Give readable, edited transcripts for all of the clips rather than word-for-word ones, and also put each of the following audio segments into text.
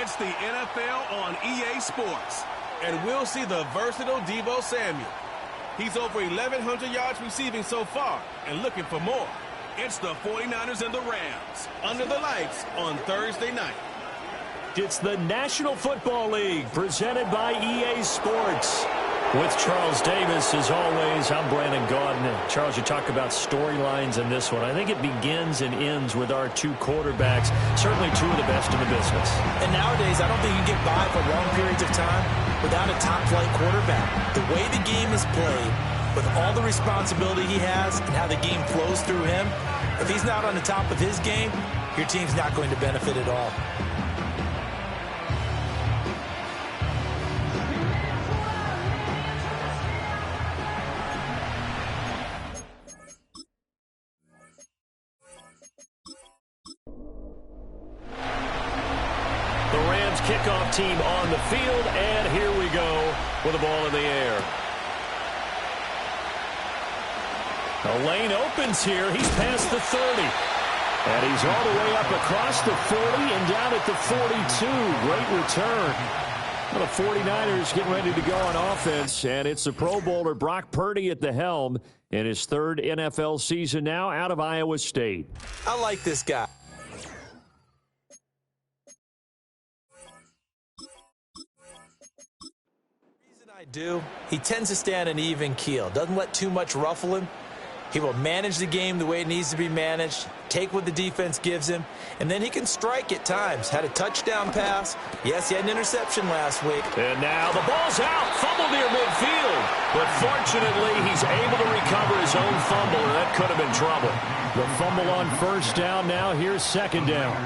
It's the NFL on EA Sports. And we'll see the versatile Deebo Samuel. He's over 1,100 yards receiving so far and looking for more. It's the 49ers and the Rams under the lights on Thursday night. It's the National Football League presented by EA Sports. With Charles Davis, as always, I'm Brandon Gaudin. Charles, you talk about storylines in this one. I think it begins and ends with our two quarterbacks, certainly two of the best in the business. And nowadays, I don't think you can get by for long periods of time without a top-flight quarterback. The way the game is played, with all the responsibility he has and how the game flows through him, if he's not on the top of his game, your team's not going to benefit at all. Kickoff team on the field, and here we go with the ball in the air. The lane opens here. He's past the 30. And he's all the way up across the 40 and down at the 42. Great return. Well, the 49ers getting ready to go on offense, and it's the Pro Bowler Brock Purdy at the helm in his third NFL season now out of Iowa State. I like this guy. He tends to stay on an even keel, doesn't let too much ruffle him. He will manage the game the way it needs to be managed, take what the defense gives him, and then he can strike at times. Had a touchdown pass. Yes, he had an interception last week. And now the ball's out, fumble near midfield. But fortunately, he's able to recover his own fumble, and that could have been trouble. The fumble on first down now. Here's second down.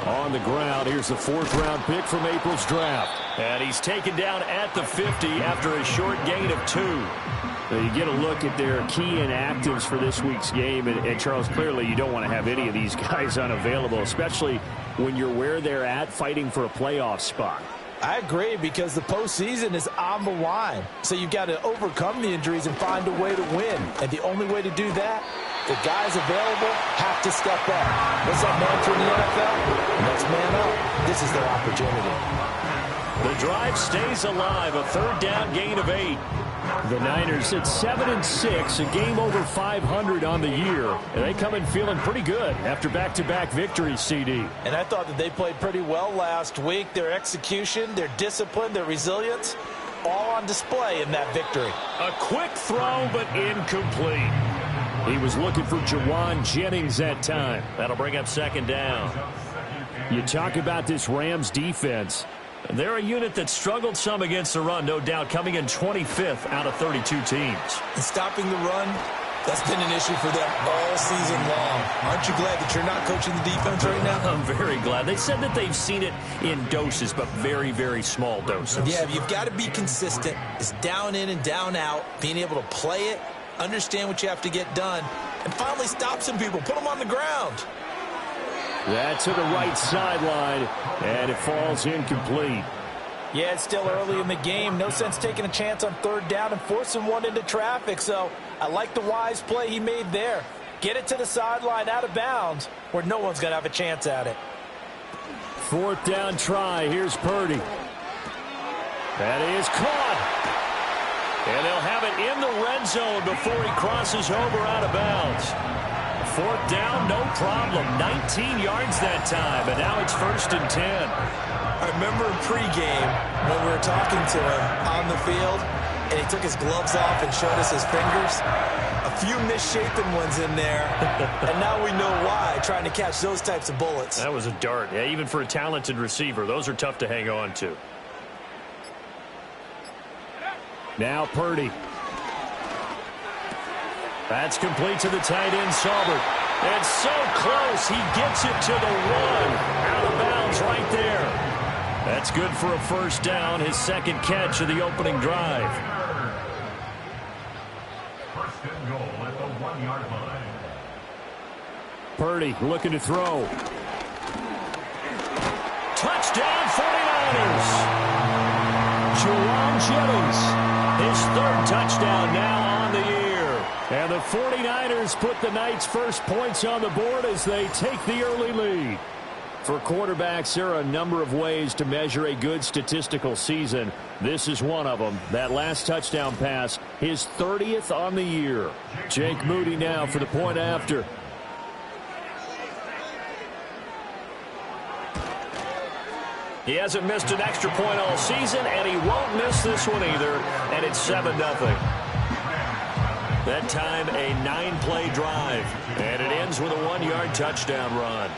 On the ground, here's the fourth-round pick from April's draft. And he's taken down at the 50 after a short gain of 2. Now you get a look at their key inactives for this week's game, and Charles, clearly you don't want to have any of these guys unavailable, especially when you're where they're at fighting for a playoff spot. I agree, because the postseason is on the line. So you've got to overcome the injuries and find a way to win. And the only way to do that, the guys available have to step up. What's that mantra in the NFL? Next man up. This is their opportunity. The drive stays alive. A third down gain of 8. The Niners at 7-6, a game over 500 on the year. And they come in feeling pretty good after back-to-back victories, CD. And I thought that they played pretty well last week. Their execution, their discipline, their resilience, all on display in that victory. A quick throw, but incomplete. He was looking for Jawan Jennings that time. That'll bring up second down. You talk about this Rams defense. They're a unit that struggled some against the run, no doubt, coming in 25th out of 32 teams. And stopping the run, that's been an issue for them all season long. Aren't you glad that you're not coaching the defense right now? I'm very glad. They said that they've seen it in doses, but very, very small doses. Yeah, you've got to be consistent. It's down in and down out, being able to play it, understand what you have to get done, and finally stop some people, put them on the ground. That to the right sideline, and it falls incomplete. Yeah, it's still early in the game. No sense taking a chance on third down and forcing one into traffic. So I like the wise play he made there. Get it to the sideline out of bounds where no one's going to have a chance at it. Fourth down try. Here's Purdy. That is caught. And they'll have it in the red zone before he crosses over out of bounds. Fourth down, no problem. 19 yards that time, and now it's 1st and 10. I remember in pregame when we were talking to him on the field, and he took his gloves off and showed us his fingers. A few misshapen ones in there, and now we know why, trying to catch those types of bullets. That was a dart. Yeah, even for a talented receiver, those are tough to hang on to. Now Purdy. That's complete to the tight end, Saubert. And so close, he gets it to the 1. Out of bounds right there. That's good for a first down, his second catch of the opening drive. First and goal at the 1-yard line. Purdy looking to throw. Touchdown, 49ers. Jawan Jennings. His third touchdown now on the year. And the 49ers put the Knights' first points on the board as they take the early lead. For quarterbacks, there are a number of ways to measure a good statistical season. This is one of them. That last touchdown pass, his 30th on the year. Jake Moody now for the point after. He hasn't missed an extra point all season, and he won't miss this one either. And it's 7-0. That time, a 9-play drive. And it ends with a 1-yard touchdown run.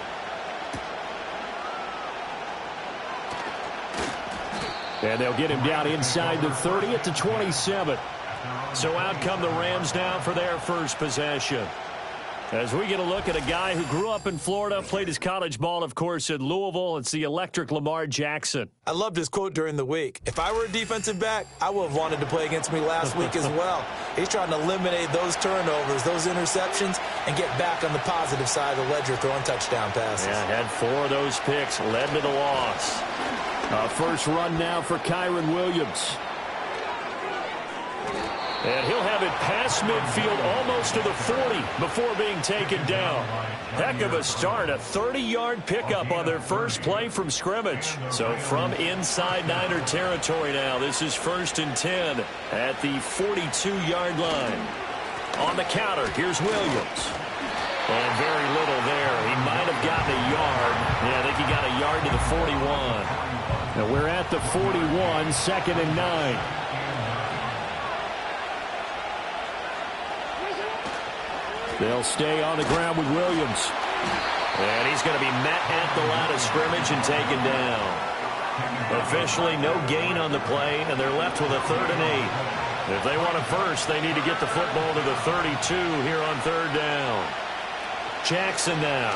And they'll get him down inside the 30 at the 27. So out come the Rams now for their first possession. As we get a look at a guy who grew up in Florida, played his college ball, of course, in Louisville. It's the electric Lamar Jackson. I loved his quote during the week. If I were a defensive back, I would have wanted to play against me last week as well. He's trying to eliminate those turnovers, those interceptions, and get back on the positive side of the ledger throwing touchdown passes. Yeah, had 4 of those picks, led to the loss. First run now for Kyren Williams. And he'll have it past midfield almost to the 40 before being taken down. Heck of a start, a 30-yard pickup on their first play from scrimmage. So from inside Niner territory now, this is 1st and 10 at the 42-yard line. On the counter, here's Williams. And very little there. He might have gotten a yard. Yeah, I think he got a yard to the 41. Now we're at the 41, 2nd and 9. They'll stay on the ground with Williams. And he's going to be met at the line of scrimmage and taken down. Officially no gain on the play, and they're left with a 3rd and 8. If they want a first, they need to get the football to the 32 here on 3rd down. Jackson now.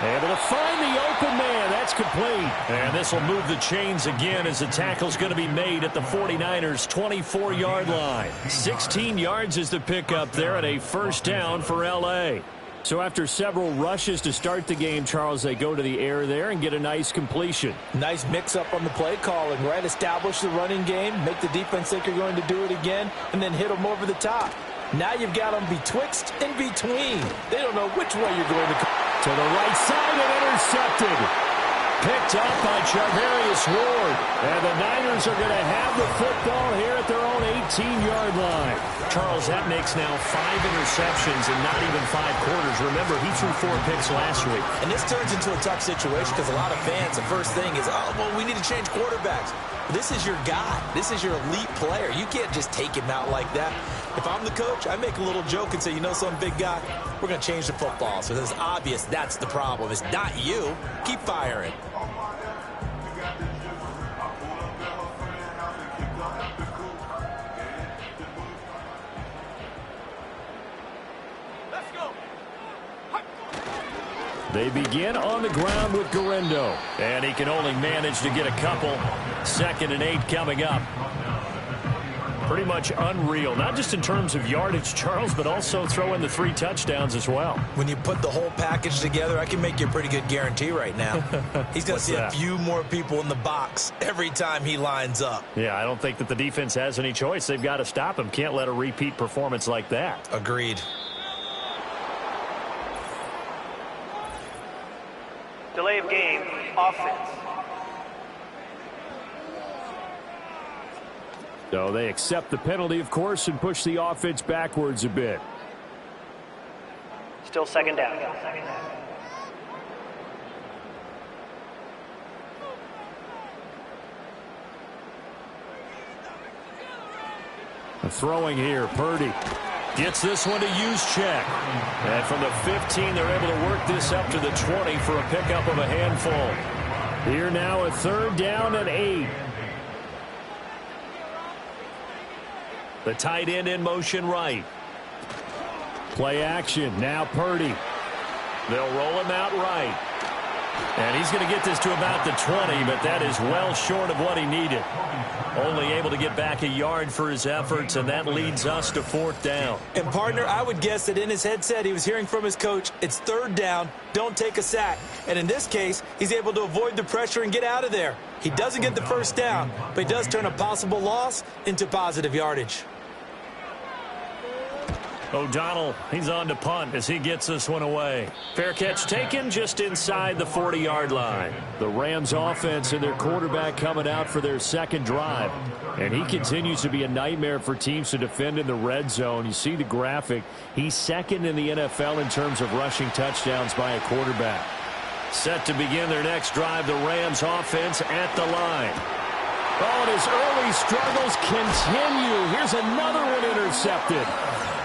Able to find the open man. That's complete. And this will move the chains again as the tackle's going to be made at the 49ers' 24-yard line. 16 yards is the pickup there at a 1st down for L.A. So after several rushes to start the game, Charles, they go to the air there and get a nice completion. Nice mix-up on the play calling, right? Establish the running game, make the defense think you're going to do it again, and then hit them over the top. Now you've got them betwixt and between. They don't know which way you're going to go. To the right side and intercepted. Picked up by Charvarius Ward. And the Niners are going to have the football here at their own 18-yard line. Charles, that makes now 5 interceptions in not even 5 quarters. Remember, he threw 4 picks last week. And this turns into a tough situation because a lot of fans, the first thing is, oh, well, we need to change quarterbacks. This is your guy. This is your elite player. You can't just take him out like that. If I'm the coach, I make a little joke and say, you know some big guy, we're going to change the football. So it's obvious that's the problem. It's not you. Keep firing. They begin on the ground with Guerendo. And he can only manage to get a couple. 2nd and 8 coming up. Pretty much unreal, not just in terms of yardage, Charles, but also throw in the 3 touchdowns as well. When you put the whole package together, I can make you a pretty good guarantee right now. He's going to see a few more people in the box every time he lines up. Yeah, I don't think that the defense has any choice. They've got to stop him. Can't let a repeat performance like that. Agreed. Delay of game, offense. So they accept the penalty, of course, and push the offense backwards a bit. Still 2nd down. Throwing here, Purdy. Gets this one to Juszczyk. And from the 15, they're able to work this up to the 20 for a pickup of a handful. Here now a 3rd down and 8. The tight end in motion right. Play action. Now Purdy. They'll roll him out right. And he's going to get this to about the 20, but that is well short of what he needed. Only able to get back a yard for his efforts, and that leads us to 4th down. And, partner, I would guess that in his headset he was hearing from his coach, it's 3rd down, don't take a sack. And in this case, he's able to avoid the pressure and get out of there. He doesn't get the 1st down, but he does turn a possible loss into positive yardage. O'Donnell, he's on to punt as he gets this one away. Fair catch taken just inside the 40-yard line. The Rams offense and their quarterback coming out for their second drive. And he continues to be a nightmare for teams to defend in the red zone. You see the graphic. He's second in the NFL in terms of rushing touchdowns by a quarterback. Set to begin their next drive, the Rams offense at the line. Oh, and his early struggles continue. Here's another one intercepted.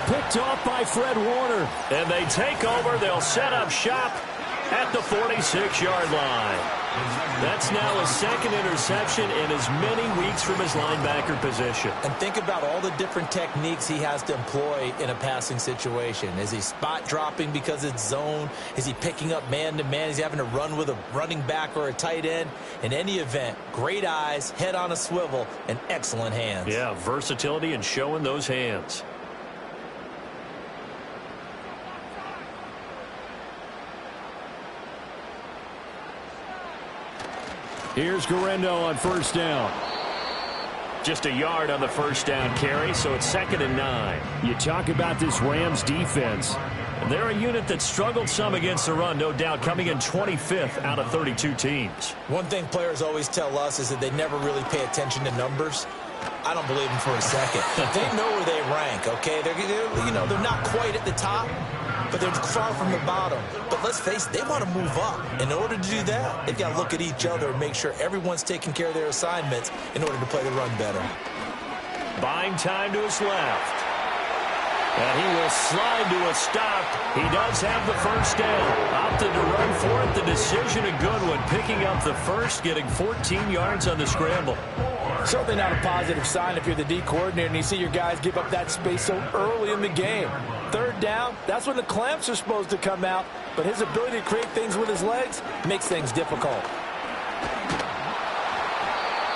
Picked off by Fred Warner. And they take over. They'll set up shop at the 46-yard line. That's now his second interception in as many weeks from his linebacker position. And think about all the different techniques he has to employ in a passing situation. Is he spot dropping because it's zone? Is he picking up man-to-man? Is he having to run with a running back or a tight end? In any event, great eyes, head on a swivel, and excellent hands. Yeah, versatility and showing those hands. Here's Guerrero on first down. Just a yard on the first down carry, so it's 2nd and 9. You talk about this Rams defense. They're a unit that struggled some against the run, no doubt, coming in 25th out of 32 teams. One thing players always tell us is that they never really pay attention to numbers. I don't believe them for a second. They know where they rank, okay? They're not quite at the top, but they're far from the bottom. But let's face it, they want to move up. In order to do that, they've got to look at each other and make sure everyone's taking care of their assignments in order to play the run better. Buying time to his left. And he will slide to a stop. He does have the first down. Opted to run for it. The decision a good one. Picking up the first, getting 14 yards on the scramble. Certainly not a positive sign if you're the D coordinator and you see your guys give up that space so early in the game. 3rd down, that's when the clamps are supposed to come out. But his ability to create things with his legs makes things difficult.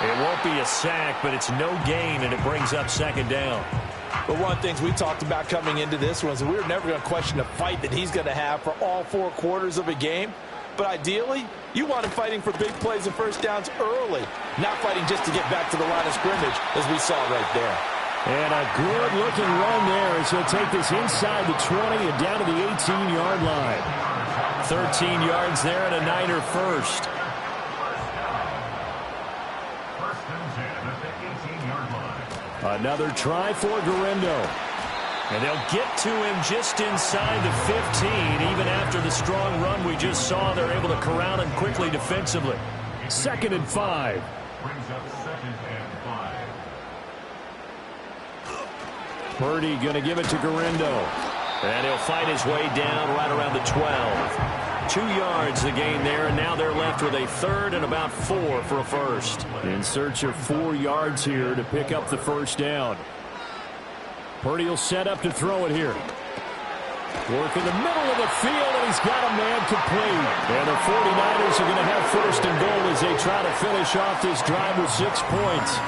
It won't be a sack, but it's no gain, and it brings up 2nd down. But one of the things we talked about coming into this was we were never going to question the fight that he's going to have for all 4 quarters of a game. But ideally, you want him fighting for big plays and first downs early, not fighting just to get back to the line of scrimmage, as we saw right there. And a good-looking run there as he'll take this inside the 20 and down to the 18-yard line. 13 yards there and a Niner first. Another try for Guerrero. And they'll get to him just inside the 15. Even after the strong run we just saw, they're able to corral him quickly defensively. 2nd and 5. Brings up 2nd and 5. Purdy going to give it to Guerrero. And he'll fight his way down right around the 12. 2 yards the gain there, and now they're left with a 3rd and about 4 for a first. In search of 4 yards here to pick up the first down. Purdy will set up to throw it here. Work in the middle of the field, and he's got a man complete. And the 49ers are going to have 1st and goal as they try to finish off this drive with 6 points.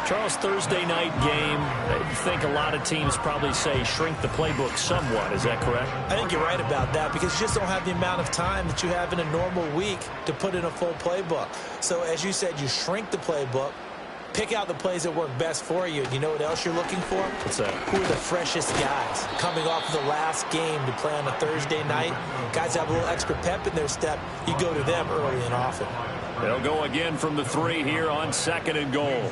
Charles, Thursday night game, I think a lot of teams probably say shrink the playbook somewhat. Is that correct? I think you're right about that because you just don't have the amount of time that you have in a normal week to put in a full playbook. So as you said, you shrink the playbook. Pick out the plays that work best for you. You know what else you're looking for? What's that? Who are the freshest guys? Coming off of the last game to play on a Thursday night, guys have a little extra pep in their step. You go to them early and often. They'll go again from the 3 here on 2nd and goal.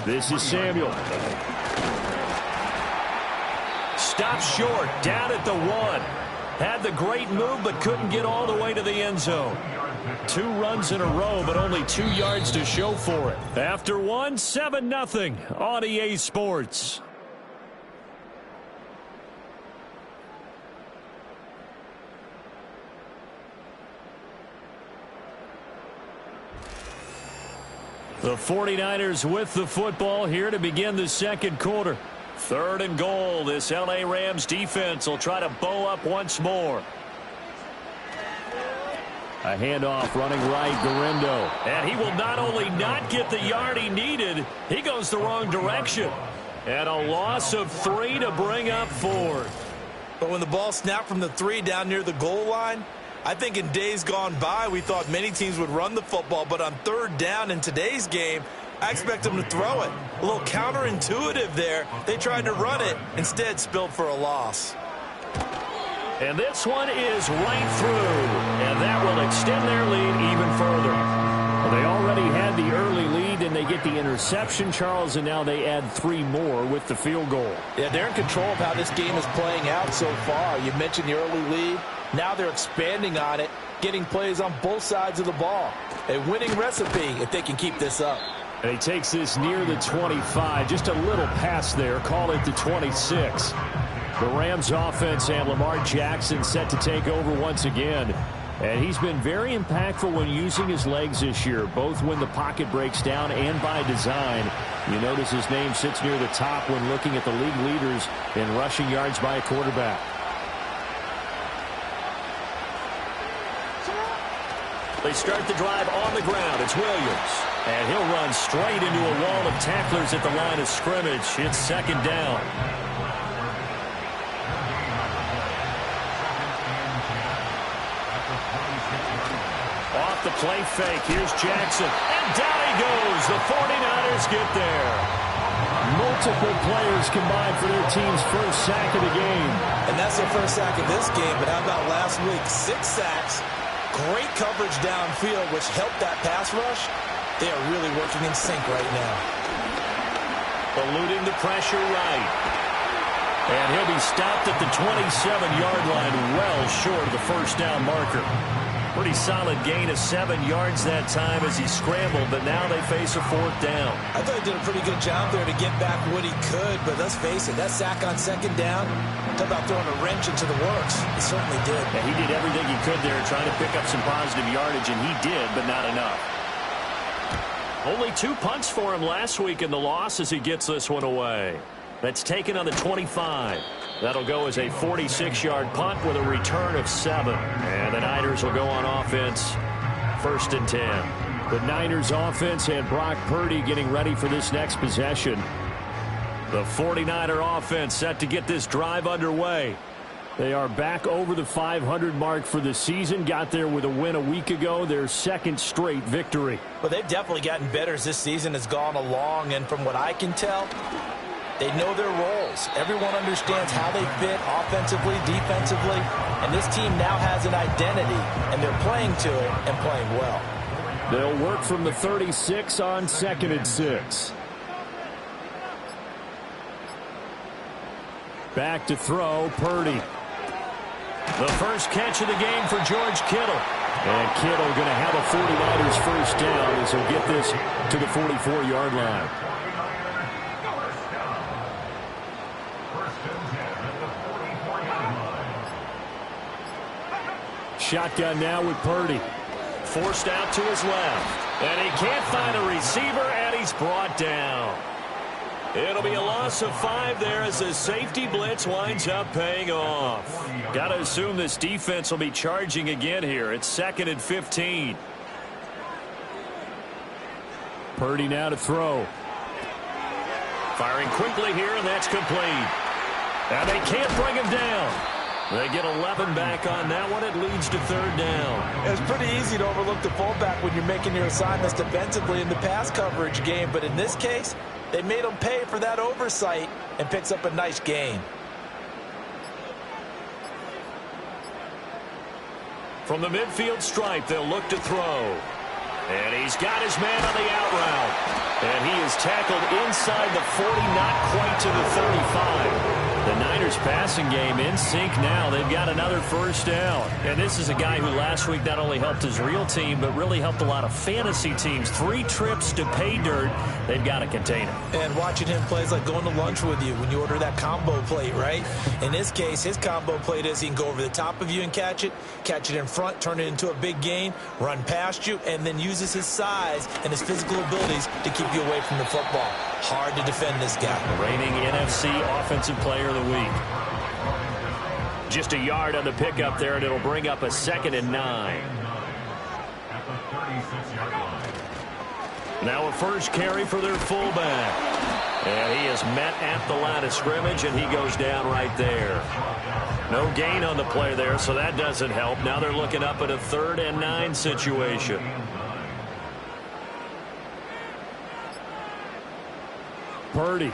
This is Samuel. Stop short, down at the 1. Had the great move, but couldn't get all the way to the end zone. 2 runs in a row, but only 2 yards to show for it. After 1, 7-0 on EA Sports. The 49ers with the football here to begin the 2nd quarter. 3rd and goal. This LA Rams defense will try to bow up once more. A handoff running right, Guerrero. And he will not only not get the yard he needed, he goes the wrong direction. And a loss of 3 to bring up 4th. But when the ball snapped from the 3 down near the goal line, I think in days gone by, we thought many teams would run the football, but on 3rd down in today's game, I expect them to throw it. A little counterintuitive there. They tried to run it, instead spilled for a loss. And this one is right through, and that will extend their lead even further. Well, they already had the early lead, and they get the interception, Charles, and now they add 3 more with the field goal. Yeah, they're in control of how this game is playing out so far. You mentioned the early lead. Now they're expanding on it, getting plays on both sides of the ball. A winning recipe if they can keep this up. And he takes this near the 25, just a little pass there, call it the 26. The Rams offense and Lamar Jackson set to take over once again. And he's been very impactful when using his legs this year, both when the pocket breaks down and by design. You notice his name sits near the top when looking at the league leaders in rushing yards by a quarterback. They start the drive on the ground. It's Williams. And he'll run straight into a wall of tacklers at the line of scrimmage. It's second down. Off the play fake. Here's Jackson. And down he goes. The 49ers get there. Multiple players combined for their team's first sack of the game. And that's their first sack of this game. But how about last week? 6 sacks. Great coverage downfield, which helped that pass rush. They are really working in sync right now. Eluding the pressure right. And he'll be stopped at the 27-yard line, well short of the first down marker. Pretty solid gain of 7 yards that time as he scrambled, but now they face a 4th down. I thought he did a pretty good job there to get back what he could, but let's face it, that sack on second down, talk about throwing a wrench into the works. He certainly did. Yeah, he did everything he could there trying to pick up some positive yardage, and he did, but not enough. Only 2 punts for him last week in the loss as he gets this one away. That's taken on the 25. That'll go as a 46-yard punt with a return of 7. And the Niners will go on offense, 1st and 10. The Niners offense and Brock Purdy getting ready for this next possession. The 49er offense set to get this drive underway. They are back over the 500 mark for the season. Got there with a win a week ago, their 2nd straight victory. Well, they've definitely gotten better as this season has gone along, and from what I can tell, they know their roles. Everyone understands how they fit offensively, defensively, and this team now has an identity, and they're playing to it and playing well. They'll work from the 36 on 2nd and 6. Back to throw, Purdy. The first catch of the game for George Kittle. And Kittle going to have a 49ers first down as he'll get this to the 44-yard line. Shotgun now with Purdy. Forced out to his left. And he can't find a receiver, and he's brought down. It'll be a loss of 5 there as the safety blitz winds up paying off. Got to assume this defense will be charging again here. It's 2nd and 15. Purdy now to throw. Firing quickly here, and that's complete. And they can't bring him down. They get 11 back on that one. It leads to 3rd down. It's pretty easy to overlook the fullback when you're making your assignments defensively in the pass coverage game, but in this case, they made him pay for that oversight and picks up a nice gain. From the midfield stripe, they'll look to throw. And he's got his man on the out route. And he is tackled inside the 40, not quite to the 35. The Niners passing game in sync now. They've got another first down. And this is a guy who last week not only helped his real team, but really helped a lot of fantasy teams. 3 trips to pay dirt. They've got to contain him. And watching him play is like going to lunch with you when you order that combo plate, right? In this case, his combo plate is he can go over the top of you and catch it in front, turn it into a big gain, run past you, and then uses his size and his physical abilities to keep you away from the football. Hard to defend this guy. Reigning NFC Offensive Player of the Week. Just a yard on the pickup there, and it'll bring up a 2nd and 9. At the 36-yard line. Now a first carry for their fullback. And he is met at the line of scrimmage, and he goes down right there. No gain on the play there, so that doesn't help. Now they're looking up at a 3rd and 9 situation. Purdy.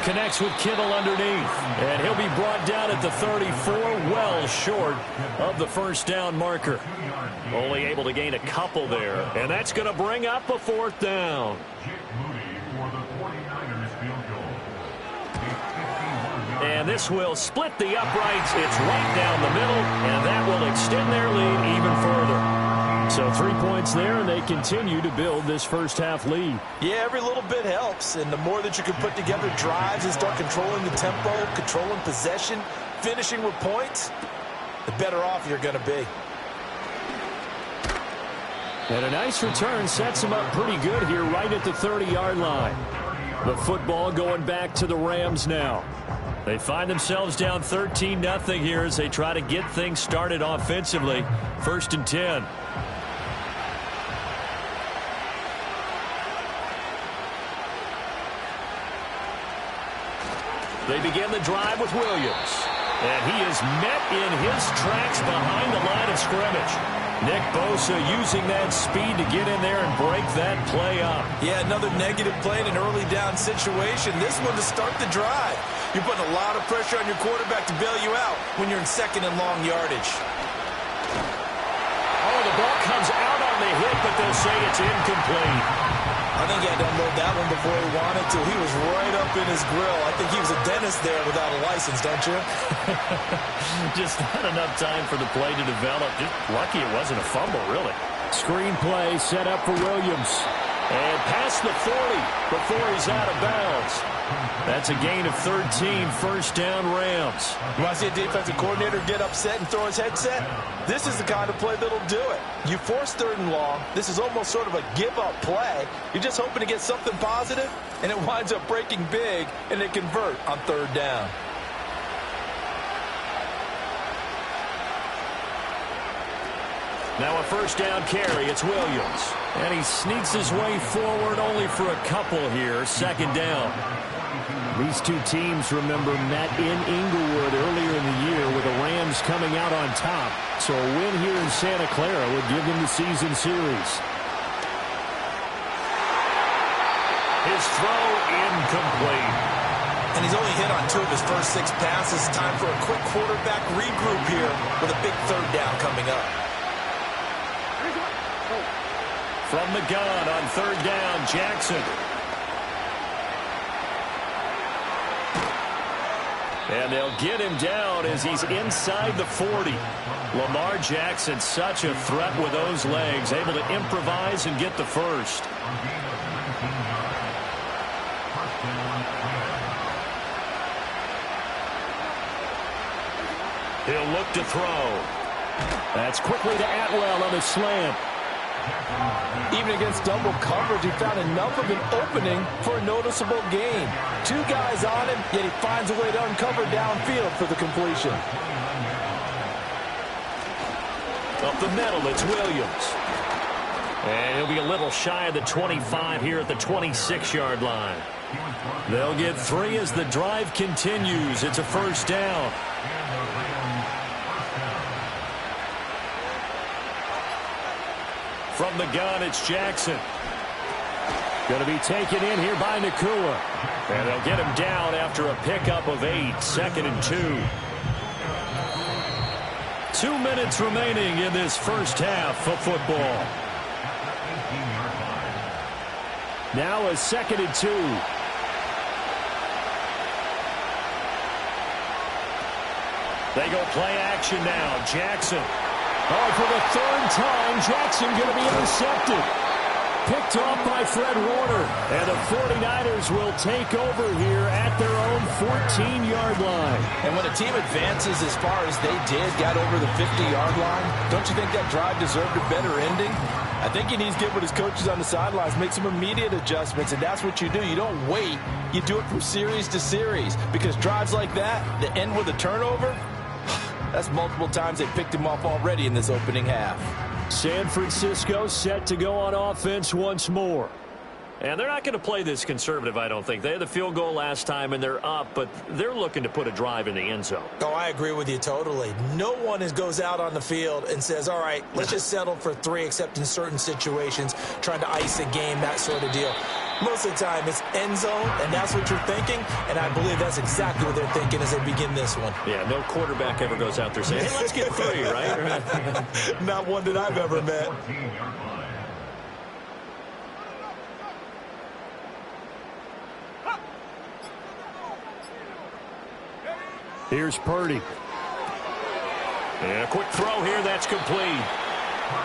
Connects with Kittle underneath. And he'll be brought down at the 34, well short of the first down marker. Only able to gain a couple there. And that's going to bring up a fourth down. And this will split the uprights. It's right down the middle, and that will extend their lead even further. So 3 points there, and they continue to build this first half lead. Yeah, every little bit helps, and the more that you can put together drives and start controlling the tempo, controlling possession, finishing with points, the better off you're going to be. And a nice return sets them up pretty good here right at the 30-yard line. The football going back to the Rams now. They find themselves down 13-0 here as they try to get things started offensively. 1st and 10. They begin the drive with Williams. And he is met in his tracks behind the line of scrimmage. Nick Bosa using that speed to get in there and break that play up. Yeah, another negative play in an early down situation. This one to start the drive. You're putting a lot of pressure on your quarterback to bail you out when you're in 2nd and long yardage. Oh, the ball comes out on the hit, but they'll say it's incomplete. I think he had to unload that one before he wanted to. He was right up in his grill. I think he was a dentist there without a license, don't you? Just not enough time for the play to develop. Just lucky it wasn't a fumble, really. Screen play set up for Williams. And past the 40 before he's out of bounds. That's a gain of 13, 1st down Rams. You want to see a defensive coordinator get upset and throw his headset? This is the kind of play that'll do it. You force 3rd and long. This is almost sort of a give-up play. You're just hoping to get something positive, and it winds up breaking big, and they convert on 3rd down. Now a 1st down carry. It's Williams. And he sneaks his way forward only for a couple here. 2nd down. These two teams, remember, met in Inglewood earlier in the year with the Rams coming out on top. So a win here in Santa Clara would give them the season series. His throw incomplete. And he's only hit on 2 of his first 6 passes. Time for a quick quarterback regroup here with a big 3rd down coming up. From the gun on 3rd down, Jackson. And they'll get him down as he's inside the 40. Lamar Jackson, such a threat with those legs, able to improvise and get the first. He'll look to throw. That's quickly to Atwell on a slant. Even against double coverage, he found enough of an opening for a noticeable gain. 2 guys on him, yet he finds a way to uncover downfield for the completion. Up the middle, it's Williams. And he'll be a little shy of the 25 here at the 26-yard line. They'll get 3 as the drive continues. It's a 1st down. From the gun, it's Jackson. Going to be taken in here by Nacua. And they'll get him down after a pickup of 8. 2nd and 2. 2 minutes remaining in this first half of football. Now a 2nd and 2. They go play action now. Jackson. Oh, for the 3rd time, Jackson going to be intercepted. Picked off by Fred Warner. And the 49ers will take over here at their own 14-yard line. And when a team advances as far as they did, got over the 50-yard line, don't you think that drive deserved a better ending? I think he needs to get with his coaches on the sidelines, make some immediate adjustments, and that's what you do. You don't wait. You do it from series to series, because drives like that end with a turnover, that's multiple times they picked him off already in this opening half. San Francisco set to go on offense once more. And they're not going to play this conservative, I don't think. They had the field goal last time, and they're up, but they're looking to put a drive in the end zone. Oh, I agree with you totally. No one goes out on the field and says, all right, let's just settle for 3, except in certain situations, trying to ice a game, that sort of deal. Most of the time, it's end zone, and that's what you're thinking, and I believe that's exactly what they're thinking as they begin this one. Yeah, no quarterback ever goes out there saying, hey, let's get 3, right? Not one that I've ever met. Here's Purdy. And a quick throw here, that's complete.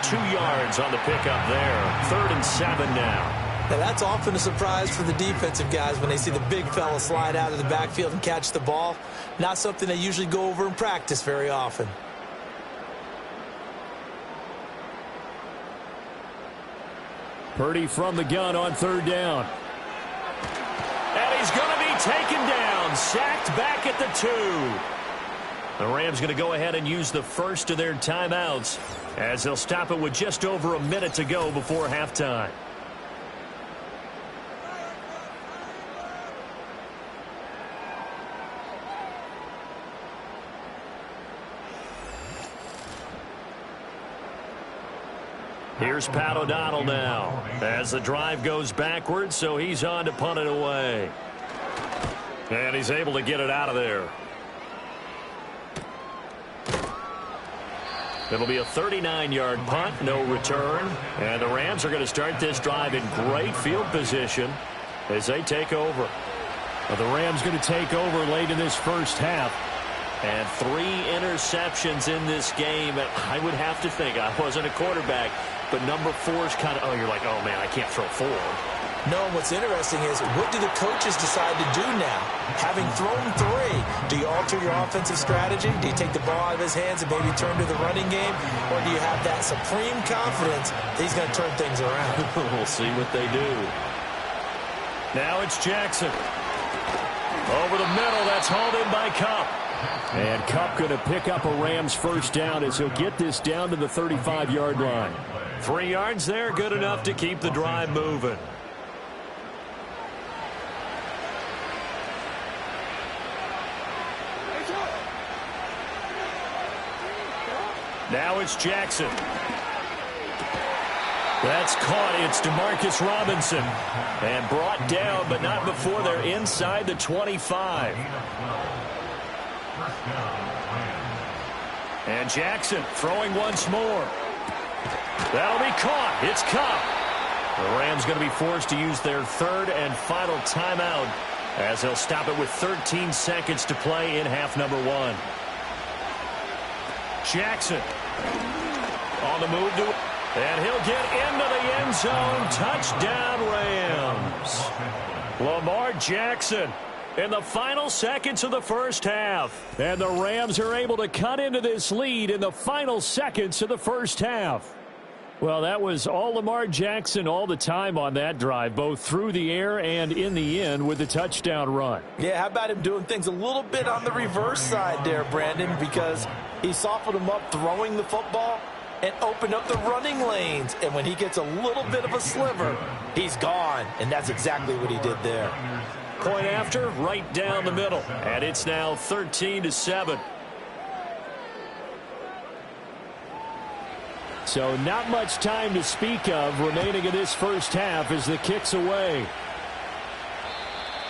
2 yards on the pickup there. 3rd and 7 now. Now, that's often a surprise for the defensive guys when they see the big fella slide out of the backfield and catch the ball. Not something they usually go over in practice very often. Purdy from the gun on 3rd down. And he's going to be taken down. Sacked back at the 2. The Rams going to go ahead and use the first of their timeouts as they'll stop it with just over a minute to go before halftime. Here's Pat O'Donnell now as the drive goes backwards, so he's on to punt it away. And he's able to get it out of there. It'll be a 39-yard punt, no return. And the Rams are going to start this drive in great field position as they take over. Well, the Rams going to take over late in this first half. And 3 interceptions in this game. And I would have to think, I wasn't a quarterback, but number 4 is kind of, you're like, oh, man, I can't throw 4. No, and what's interesting is, what do the coaches decide to do now? Having thrown 3, do you alter your offensive strategy? Do you take the ball out of his hands and maybe turn to the running game? Or do you have that supreme confidence that he's going to turn things around? We'll see what they do. Now it's Jackson. Over the middle, that's hauled in by Kupp. And Kupp going to pick up a Rams first down as he'll get this down to the 35-yard line. 3 yards there, good enough to keep the drive moving. Now it's Jackson. That's caught. It's Demarcus Robinson. And brought down, but not before they're inside the 25. And Jackson throwing once more. That'll be caught. It's Kupp. The Rams going to be forced to use their 3rd and final timeout as they'll stop it with 13 seconds to play in half number 1. Jackson on the move to, and he'll get into the end zone. Touchdown, Rams. Lamar Jackson in the final seconds of the first half. And the Rams are able to cut into this lead in the final seconds of the first half. Well, that was all Lamar Jackson all the time on that drive, both through the air and in the end with the touchdown run. Yeah, how about him doing things a little bit on the reverse side there, Brandon, because he softened him up throwing the football and opened up the running lanes. And when he gets a little bit of a sliver, he's gone. And that's exactly what he did there. Point after, right down the middle. And it's now 13-7. So not much time to speak of remaining in this first half as the kick's away.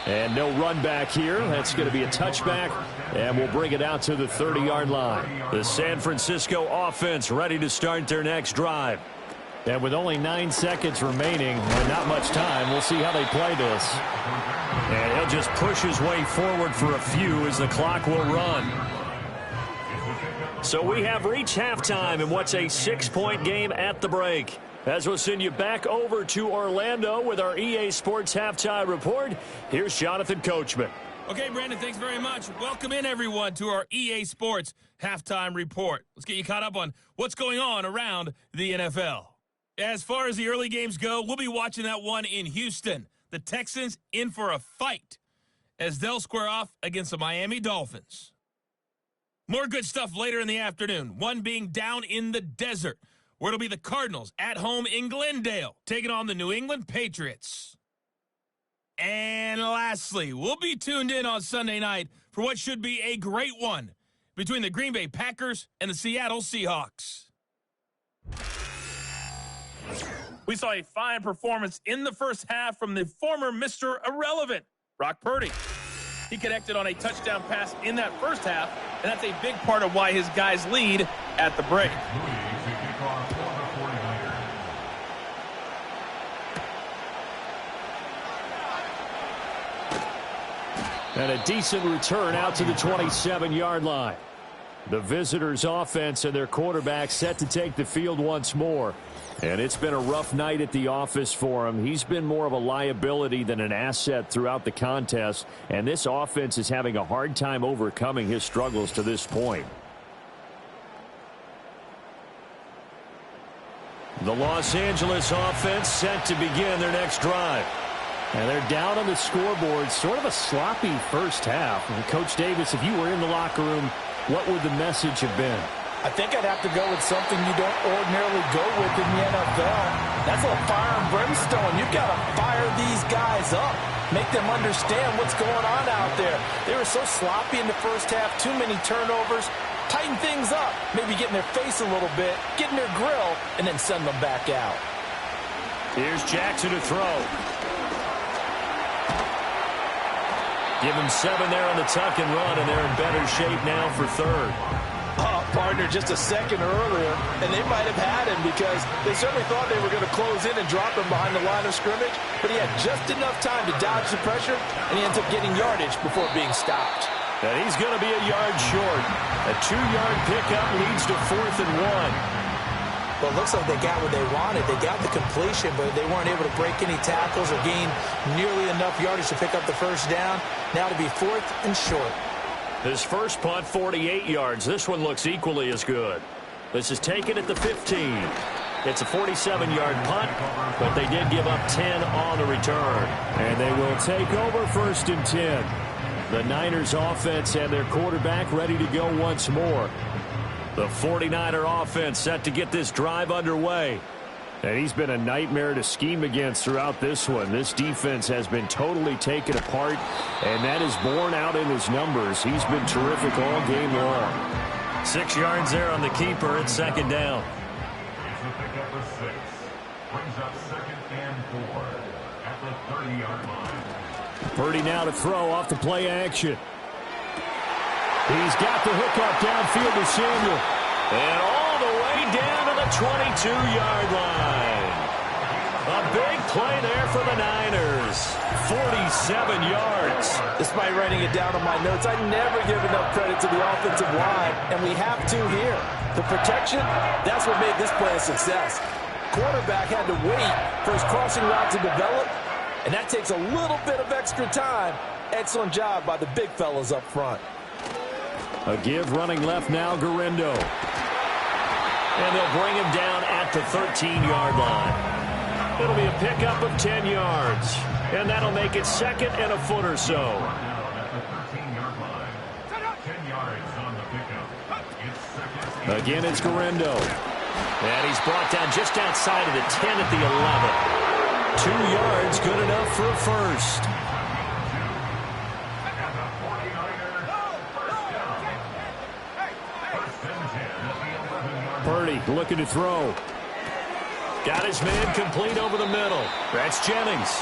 And no run back here. That's going to be a touchback, and we'll bring it out to the 30-yard line. The San Francisco offense ready to start their next drive. And with only 9 seconds remaining and not much time, we'll see how they play this. And he'll just push his way forward for a few as the clock will run. So we have reached halftime in what's a 6-point game at the break. As we'll send you back over to Orlando with our EA Sports Halftime Report, here's Jonathan Coachman. Okay, Brandon, thanks very much. Welcome in, everyone, to our EA Sports Halftime Report. Let's get you caught up on what's going on around the NFL. As far as the early games go, we'll be watching that one in Houston. The Texans in for a fight as they'll square off against the Miami Dolphins. More good stuff later in the afternoon, one being down in the desert, where it'll be the Cardinals at home in Glendale, taking on the New England Patriots. And lastly, we'll be tuned in on Sunday night for what should be a great one between the Green Bay Packers and the Seattle Seahawks. We saw a fine performance in the first half from the former Mr. Irrelevant, Brock Purdy. He connected on a touchdown pass in that first half, and that's a big part of why his guys lead at the break. And a decent return out to the 27-yard line. The visitors' offense and their quarterback set to take the field once more. And it's been a rough night at the office for him. He's been more of a liability than an asset throughout the contest. And this offense is having a hard time overcoming his struggles to this point. The Los Angeles offense set to begin their next drive. And they're down on the scoreboard. Sort of a sloppy first half. And Coach Davis, if you were in the locker room, what would the message have been? I think I'd have to go with something you don't ordinarily go with in the NFL. That's a little fire and brimstone. You've got to fire these guys up. Make them understand what's going on out there. They were so sloppy in the first half. Too many turnovers. Tighten things up. Maybe get in their face a little bit. Get in their grill. And then send them back out. Here's Jackson to throw. Give him 7 there on the tuck and run, and they're in better shape now for third. Partner, just a second earlier, and they might have had him because they certainly thought they were going to close in and drop him behind the line of scrimmage, but he had just enough time to dodge the pressure, and he ends up getting yardage before being stopped. And he's going to be a yard short. A 2-yard pickup leads to 4th and 1. Well, it looks like they got what they wanted. They got the completion, but they weren't able to break any tackles or gain nearly enough yardage to pick up the first down. Now to be 4th and short. His first punt, 48 yards. This one looks equally as good. This is taken at the 15. It's a 47-yard punt, but they did give up 10 on the return. And they will take over 1st and 10. The Niners offense and their quarterback ready to go once more. The 49er offense set to get this drive underway. And he's been a nightmare to scheme against throughout this one. This defense has been totally taken apart, and that is borne out in his numbers. He's been terrific all game long. 6 yards there on the keeper at 2nd down. It's a pickup of 6. Brings up 2nd and 4 at the 30-yard line. Purdy now to throw off the play action. He's got the hookup downfield to Samuel. And all the way down to the 22-yard line. A big play there for the Niners. 47 yards. Despite writing it down on my notes, I never give enough credit to the offensive line, and we have to here. The protection, that's what made this play a success. Quarterback had to wait for his crossing route to develop, and that takes a little bit of extra time. Excellent job by the big fellas up front. A give running left now, Guerendo. And they'll bring him down at the 13-yard line. It'll be a pickup of 10 yards. And that'll make it 2nd and a foot or so. Again, it's Guerendo. And he's brought down just outside of the 10 at the 11. 2 yards, good enough for a first. Purdy looking to throw. Got his man complete over the middle. That's Jennings.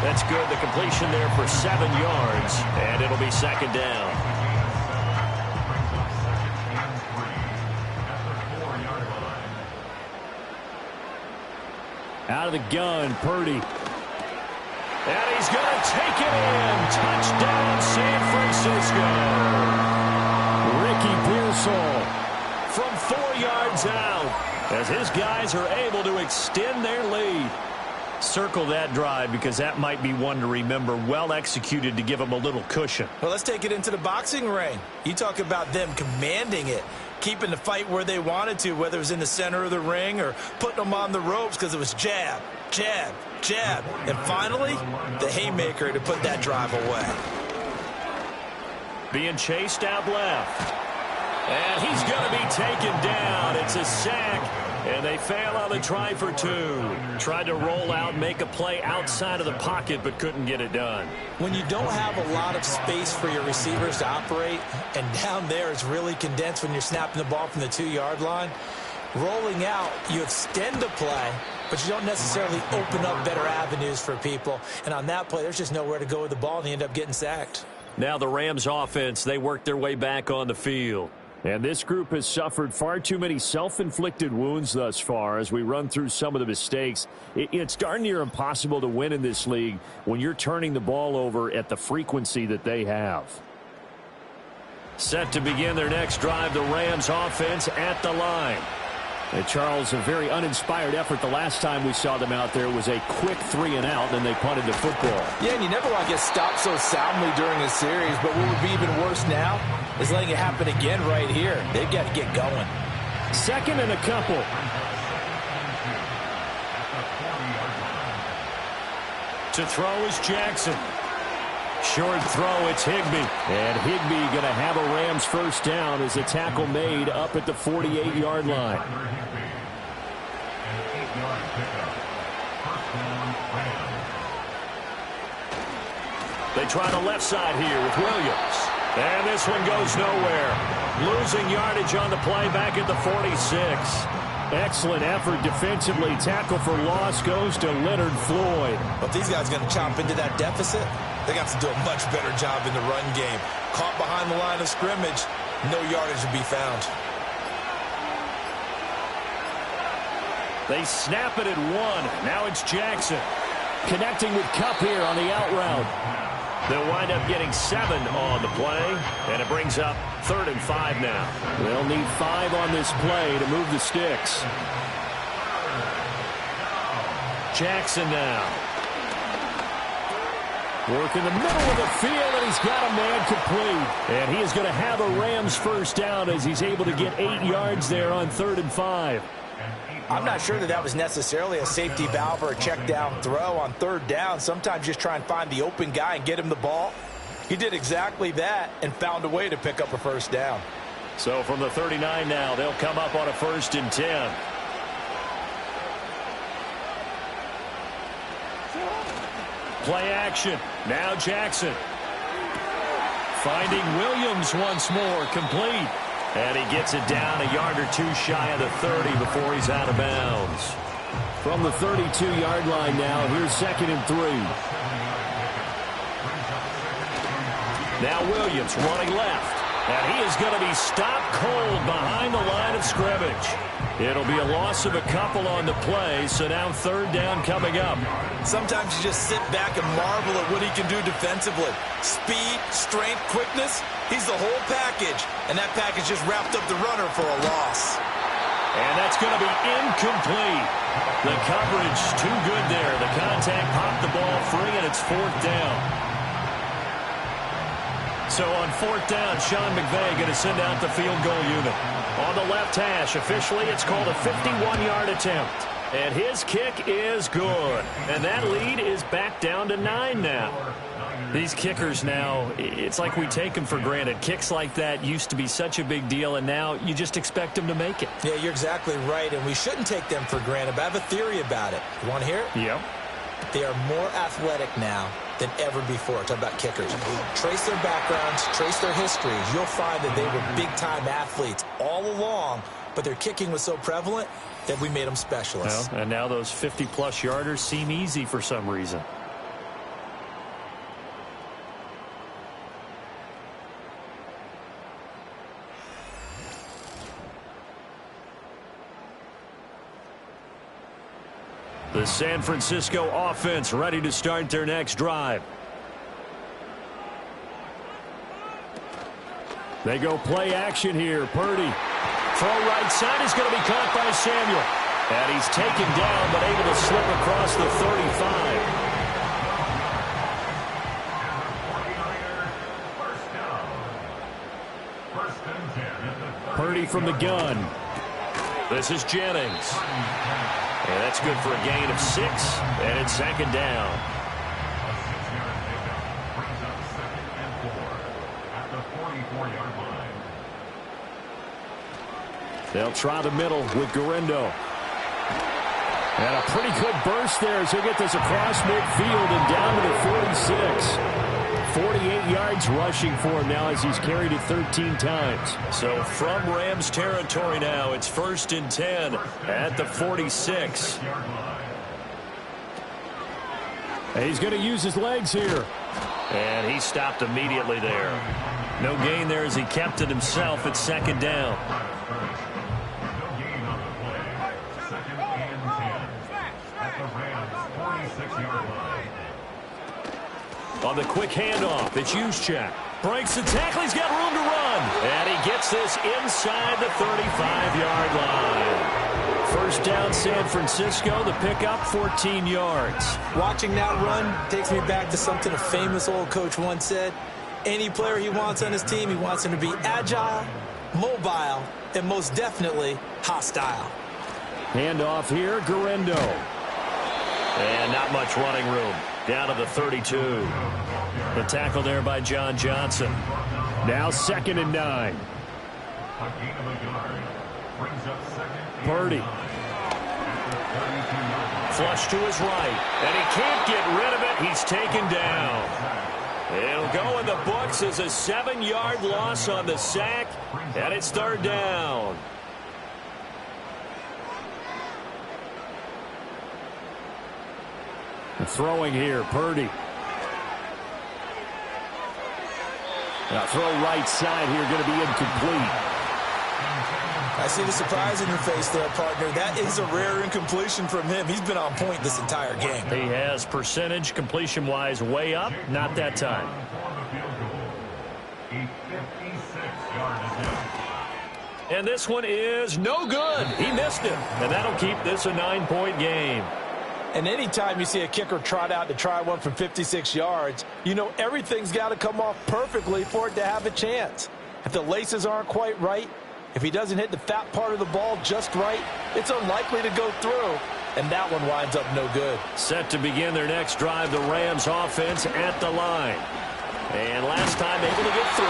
That's good. The completion there for 7 yards. And it'll be 2nd down. Out of the gun, Purdy. And he's going to take it in. Touchdown, San Francisco. Ricky Pearsall from 4 yards out as his guys are able to extend their lead. Circle that drive because that might be one to remember. Well executed to give them a little cushion. Well, let's take it into the boxing ring. You talk about them commanding it, keeping the fight where they wanted to, whether it was in the center of the ring or putting them on the ropes because it was jab, jab, jab. And finally, the haymaker to put that drive away. Being chased out left. And he's going to be taken down. It's a sack. And they fail on the try for 2. Tried to roll out, make a play outside of the pocket, but couldn't get it done. When you don't have a lot of space for your receivers to operate, and down there it's really condensed when you're snapping the ball from the 2-yard line, rolling out, you extend the play, but you don't necessarily open up better avenues for people. And on that play, there's just nowhere to go with the ball, and they end up getting sacked. Now the Rams offense, they work their way back on the field. And this group has suffered far too many self-inflicted wounds thus far as we run through some of the mistakes. It's darn near impossible to win in this league when you're turning the ball over at the frequency that they have. Set to begin their next drive, the Rams offense at the line. And Charles, a very uninspired effort the last time we saw them out there was a quick 3-and-out, and they punted the football. Yeah, and you never want to get stopped so soundly during a series, but what would be even worse now is letting it happen again right here. They've got to get going. Second and a couple. To throw is Jackson. Short throw, it's Higbee. And Higbee going to have a Rams first down as a tackle made up at the 48-yard line. They try the left side here with Williams. And this one goes nowhere. Losing yardage on the play back at the 46. Excellent effort defensively. Tackle for loss goes to Leonard Floyd. But these guys are going to chomp into that deficit. They got to do a much better job in the run game. Caught behind the line of scrimmage, no yardage to be found. They snap it at 1. Now it's Jackson. Connecting with Kupp here on the out route. They'll wind up getting 7 on the play, and it brings up 3rd and 5 now. They'll need 5 on this play to move the sticks. Jackson now. Work in the middle of the field, and he's got a man complete. And he is going to have a Rams first down as he's able to get 8 yards there on 3rd and 5. I'm not sure that was necessarily a safety valve or a check down throw on 3rd down. Sometimes just try and find the open guy and get him the ball. He did exactly that and found a way to pick up a first down. So from the 39 now, they'll come up on a 1st and 10. Play action. Now Jackson. Finding Williams once more, complete. And he gets it down a yard or 2 shy of the 30 before he's out of bounds. From the 32-yard line now, here's 2nd and 3. Now Williams running left. And he is going to be stopped cold behind the line of scrimmage. It'll be a loss of a couple on the play, so now 3rd down coming up. Sometimes you just sit back and marvel at what he can do defensively. Speed, strength, quickness, he's the whole package. And that package just wrapped up the runner for a loss. And that's going to be incomplete. The coverage too good there. The contact popped the ball free, and it's 4th down. So on 4th down, Sean McVay going to send out the field goal unit. On the left hash, officially it's called a 51-yard attempt. And his kick is good. And that lead is back down to 9 now. These kickers now, it's like we take them for granted. Kicks like that used to be such a big deal, and now you just expect them to make it. Yeah, you're exactly right, and we shouldn't take them for granted, but I have a theory about it. You want to hear it? Yep. They are more athletic now than ever before. Talk about kickers. Trace their backgrounds, trace their histories. You'll find that they were big-time athletes all along, but their kicking was so prevalent that we made them specialists. Well, and now those 50-plus yarders seem easy for some reason. The San Francisco offense ready to start their next drive. They go play action here. Purdy. Throw right side is going to be caught by Samuel. And he's taken down but able to slip across the 35. Purdy from the gun. This is Jennings. And that's good for a gain of 6, and it's 2nd down. They'll try the middle with Guerendo. And a pretty good burst there as he'll get this across midfield and down to the 46. 48 yards rushing for him now as he's carried it 13 times. So from Rams territory now, it's 1st and 10 at the 46. And he's going to use his legs here. And he stopped immediately there. No gain there as he kept it himself at second down. No gain on the play. Second and 10. At the Rams' 46-yard line. On the quick handoff, it's Juszczyk. Breaks the tackle. He's got room to run. And he gets this inside the 35-yard line. First down, San Francisco. The pickup, 14 yards. Watching that run takes me back to something a famous old coach once said. Any player he wants on his team, he wants him to be agile, mobile, and most definitely hostile. Handoff here, Guerendo. And not much running room. Down to the 32. The tackle there by John Johnson. Now 2nd and 9. A gain of a yard. Brings up second and Purdy. 9. At the 32-yard line. Flush to his right. And he can't get rid of it. He's taken down. It'll go in the books as a 7-yard loss on the sack. And it's 3rd down. Throwing here, Purdy. Now throw right side here, going to be incomplete. I see the surprise in your face there, partner. That is a rare incompletion from him. He's been on point this entire game. He has percentage completion-wise way up. Not that time. For the field goal. A 56-yard attempt. And this one is no good. He missed it. And that'll keep this a 9-point game. And anytime you see a kicker trot out to try one from 56 yards, you know everything's got to come off perfectly for it to have a chance. If the laces aren't quite right, if he doesn't hit the fat part of the ball just right, it's unlikely to go through. And that one winds up no good. Set to begin their next drive, the Rams offense at the line. And last time able to get 3.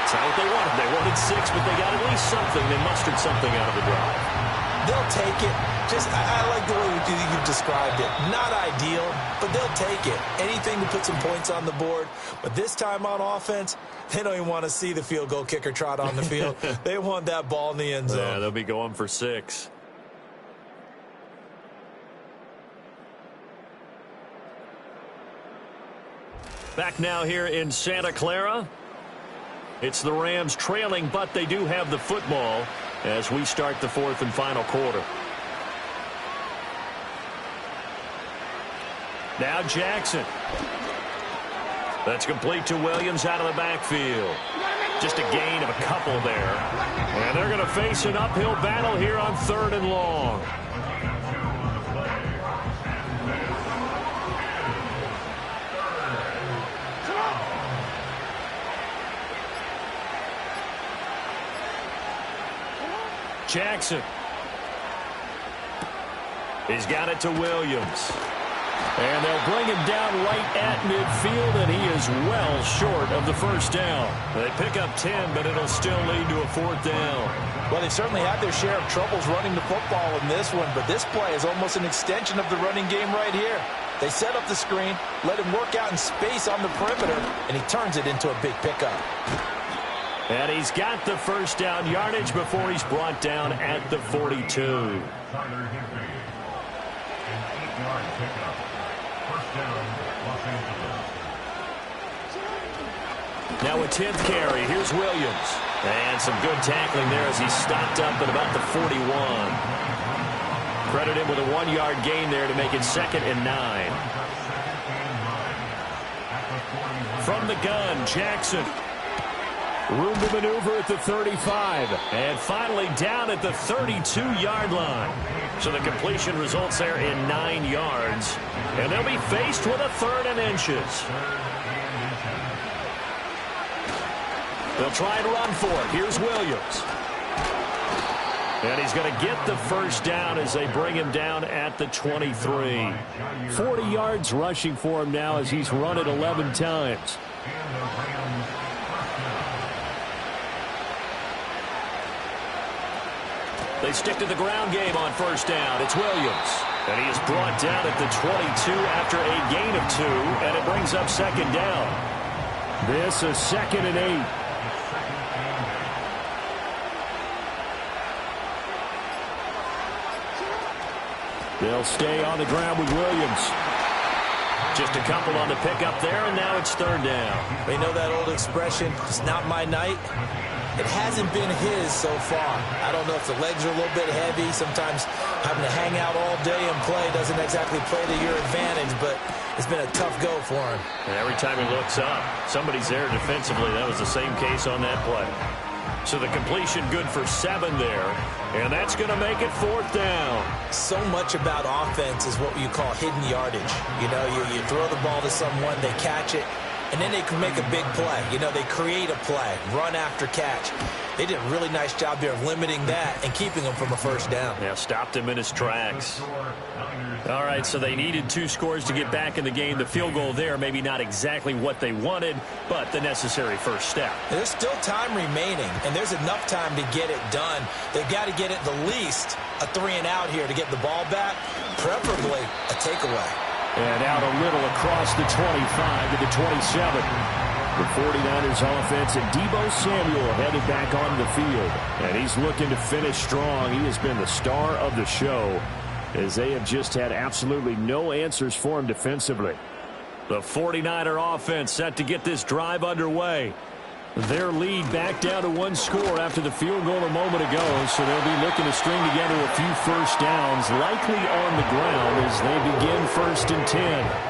It's not what they wanted. They wanted 6, but they got at least something. They mustered something out of the drive. They'll take it. I like the way you described it. Not ideal, but they'll take it. Anything to put some points on the board. But this time on offense, they don't even want to see the field goal kicker trot on the field. They want that ball in the end zone. Yeah, they'll be going for 6. Back now here in Santa Clara. It's the Rams trailing, but they do have the football as we start the 4th and final quarter. Now Jackson. That's complete to Williams out of the backfield. Just a gain of a couple there. And they're going to face an uphill battle here on 3rd and long. Jackson. He's got it to Williams. And they'll bring him down right at midfield, and he is well short of the first down. They pick up 10, but it'll still lead to a 4th down. Well, they certainly had their share of troubles running the football in this one, but this play is almost an extension of the running game right here. They set up the screen, let him work out in space on the perimeter, and he turns it into a big pickup. And he's got the first down yardage before he's brought down at the 42. Tyler Higbee. An 8-yard pickup. First down, Los Angeles. Now a 10th carry. Here's Williams. And some good tackling there as he's stopped up at about the 41. Credit him with a 1-yard gain there to make it 2nd and 9. From the gun, Jackson. Room to maneuver at the 35. And finally down at the 32-yard line. So the completion results there in 9 yards. And they'll be faced with a 3rd and inches. They'll try and run for it. Here's Williams. And he's going to get the first down as they bring him down at the 23. 40 yards rushing for him now as he's run it 11 times. They stick to the ground game on first down. It's Williams. And he is brought down at the 22 after a gain of 2. And it brings up 2nd down. This is 2nd and 8. They'll stay on the ground with Williams. Just a couple on the pickup there, and now it's third down. They know that old expression, it's not my night. It hasn't been his so far. I don't know if the legs are a little bit heavy. Sometimes having to hang out all day and play doesn't exactly play to your advantage, but it's been a tough go for him. And every time he looks up, somebody's there defensively. That was the same case on that play. So the completion good for 7 there, and that's going to make it fourth down. So much about offense is what you call hidden yardage. You know, you throw the ball to someone, they catch it, and then they can make a big play. You know, they create a play, run after catch. They did a really nice job here of limiting that and keeping him from a first down. Yeah, stopped him in his tracks. All right, so they needed 2 scores to get back in the game. The field goal there, maybe not exactly what they wanted, but the necessary first step. There's still time remaining, and there's enough time to get it done. They've got to get at the least a 3-and-out here to get the ball back, preferably a takeaway. And out a little across the 25 to the 27. The 49ers offense and Deebo Samuel headed back onto the field. And he's looking to finish strong. He has been the star of the show, as they have just had absolutely no answers for him defensively. The 49er offense set to get this drive underway. Their lead back down to 1 score after the field goal a moment ago, so they'll be looking to string together a few first downs, likely on the ground as they begin 1st and 10.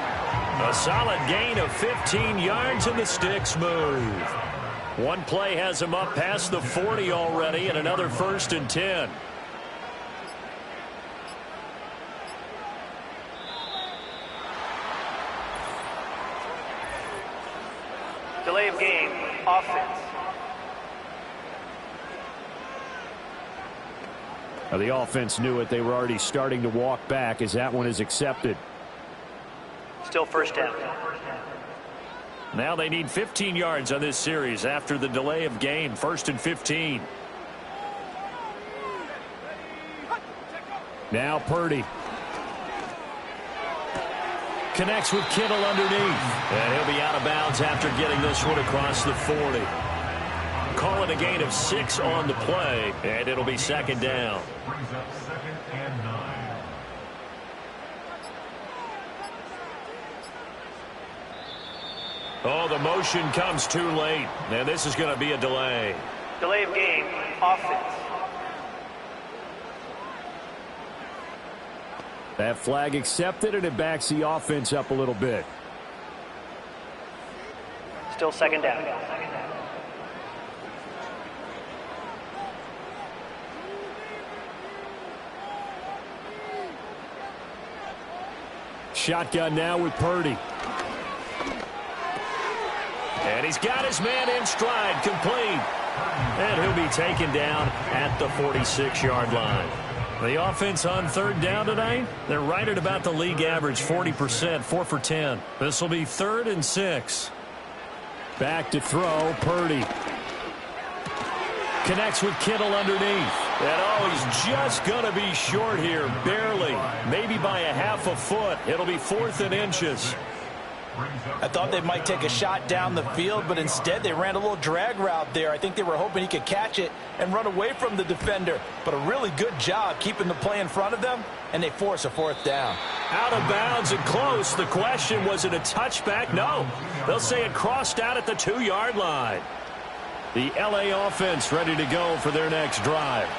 A solid gain of 15 yards and the sticks move. One play has him up past the 40 already, and another 1st and 10. Delay of game, offense. Now, the offense knew it. They were already starting to walk back as that one is accepted. Still first down. Now they need 15 yards on this series after the delay of game. 1st and 15. Now Purdy. Connects with Kittle underneath. And he'll be out of bounds after getting this one across the 40. Call it a gain of 6 on the play, and it'll be 2nd down. Brings up 2nd and 9. Oh, the motion comes too late. And this is going to be a delay. Delay of game, offense. That flag accepted, and it backs the offense up a little bit. Still 2nd down. Shotgun now with Purdy. And he's got his man in stride, complete. And he'll be taken down at the 46-yard line. The offense on 3rd down tonight, they're right at about the league average, 40%, 4 for 10. This will be 3rd and 6. Back to throw, Purdy. Connects with Kittle underneath. And he's just going to be short here, barely. Maybe by a half a foot. It'll be 4th and inches. I thought they might take a shot down the field, but instead they ran a little drag route there. I think they were hoping he could catch it and run away from the defender. But a really good job keeping the play in front of them, and they force a 4th down. Out of bounds and close. The question, was it a touchback? No. They'll say it crossed out at the 2-yard line. The LA offense ready to go for their next drive.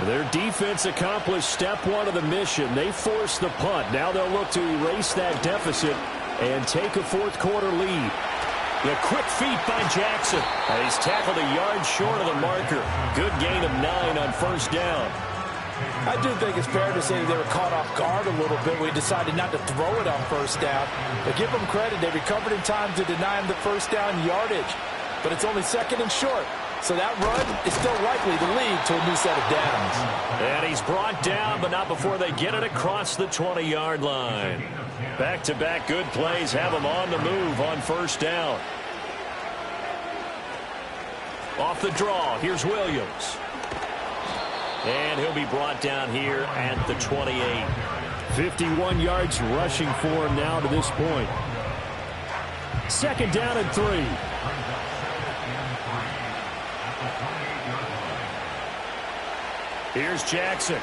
Their defense accomplished step 1 of the mission. They forced the punt. Now they'll look to erase that deficit and take a 4th quarter lead. The quick feet by Jackson. And he's tackled a yard short of the marker. Good gain of 9 on 1st down. I do think it's fair to say that they were caught off guard a little bit. We decided not to throw it on 1st down. But give them credit. They recovered in time to deny him the 1st down yardage. But it's only 2nd and short. So that run is still likely to lead to a new set of downs. And he's brought down, but not before they get it across the 20-yard line. Back-to-back good plays have him on the move on 1st down. Off the draw, here's Williams. And he'll be brought down here at the 28. 51 yards rushing for him now to this point. 2nd down and 3. Here's Jackson.